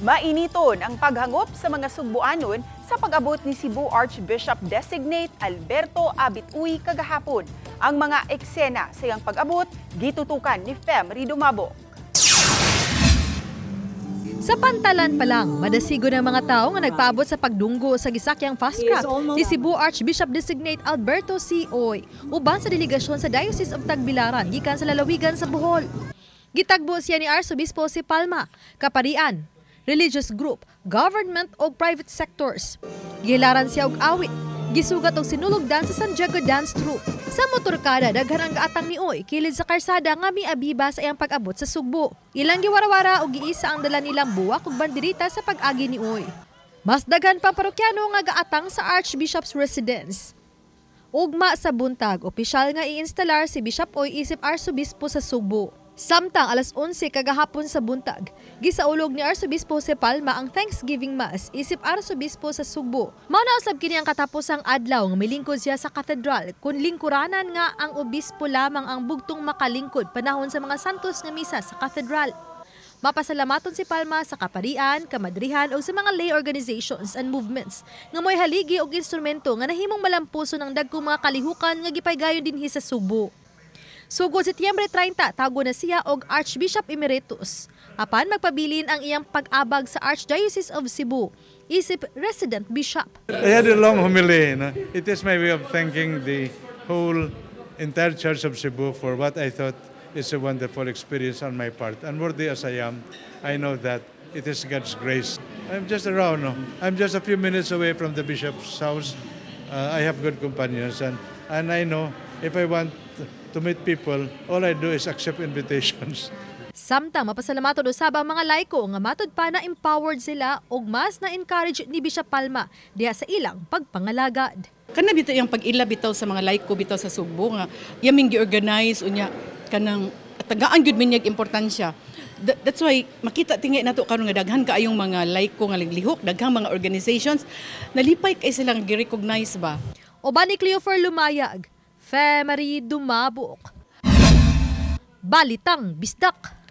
Mainiton ang paghangop sa mga Sugbuanon sa pag-abot ni Cebu Archbishop Designate Alberto Abit-Uy kagahapon. Ang mga eksena sa iyang pag-abot gitutukan ni Fem Ridumabo. Sa pantalan pa lang, madasigo ng mga tao nga nagpaabot sa pagdunggo sa gisakyang fast track ni Cebu Archbishop Designate Alberto C. Uy uban sa delegasyon sa Diocese of Tagbilaran gikan sa lalawigan sa Bohol. Gitagbo siya ni Arsobispo si Palma, kaparian, religious group, government o private sectors. Gilaran siya og awit, gisugat og sinulogdan sa San Diego Dance Troupe. Sa motorkada, daghan ang gaatang ni Uy kilid sa karsada nga miabiba sa iyang pag-abot sa Sugbo. Ilang giwarawara og giisa ang dala nilang buwak ug bandirita sa pag-agi ni Uy. Mas daghan pang parokyano nga gaatang sa Archbishop's residence. Ugma sa buntag, opisyal nga i-instalar si Bishop Uy isip Arsobispo sa Sugbo. Samtang alas 11 kagahapon sa buntag, gisaulog ni Arsobispo si Palma ang Thanksgiving Mass isip Arsobispo sa Sugbo. Mao na usab kini ang katapusang adlaw nga milingkod siya sa katedral kun lingkuranan nga ang obispo lamang ang bugtong makalingkod panahon sa mga santos nga misa sa katedral. Mapasalamaton si Palma sa kaparian, kamadrihan o sa mga lay organizations and movements nga mo'y haligi og instrumento nga nahimong malampuso ng dagkong mga kalihukan nga gipaygayon dinhi sa Sugbo. Sugod Setyembre 30, tago na siya og Archbishop Emeritus. Apan magpabilin ang iyang pag-abag sa Archdiocese of Cebu, isip Resident Bishop. I had a long homily. It is my way of thanking the whole entire Church of Cebu for what I thought is a wonderful experience on my part. Unworthy as I am, I know that it is God's grace. I'm just around. I'm just a few minutes away from the Bishop's house. I have good companions and I know if I want to meet people, all I do is accept invitations. Samtang mapasalamaton usab ang mga laiko nga matud pa na empowered sila ug mas na-encourage ni Bishop Palma diha sa ilang pagpangalagad. Kana bitaw yung pag-ila bitaw sa mga laiko bitaw sa Sugbo nga yaming gi-organize unya kanang tagaan gyud minyag importansya. That's why makita tingi nato karon nga daghan kaayong mga laiko nga liglihok, daghang mga organizations nalipay kay silang gi-recognize ba. Oban ni Cleofer Lumayag, Fem Ridumabo. Balitang Bisdak.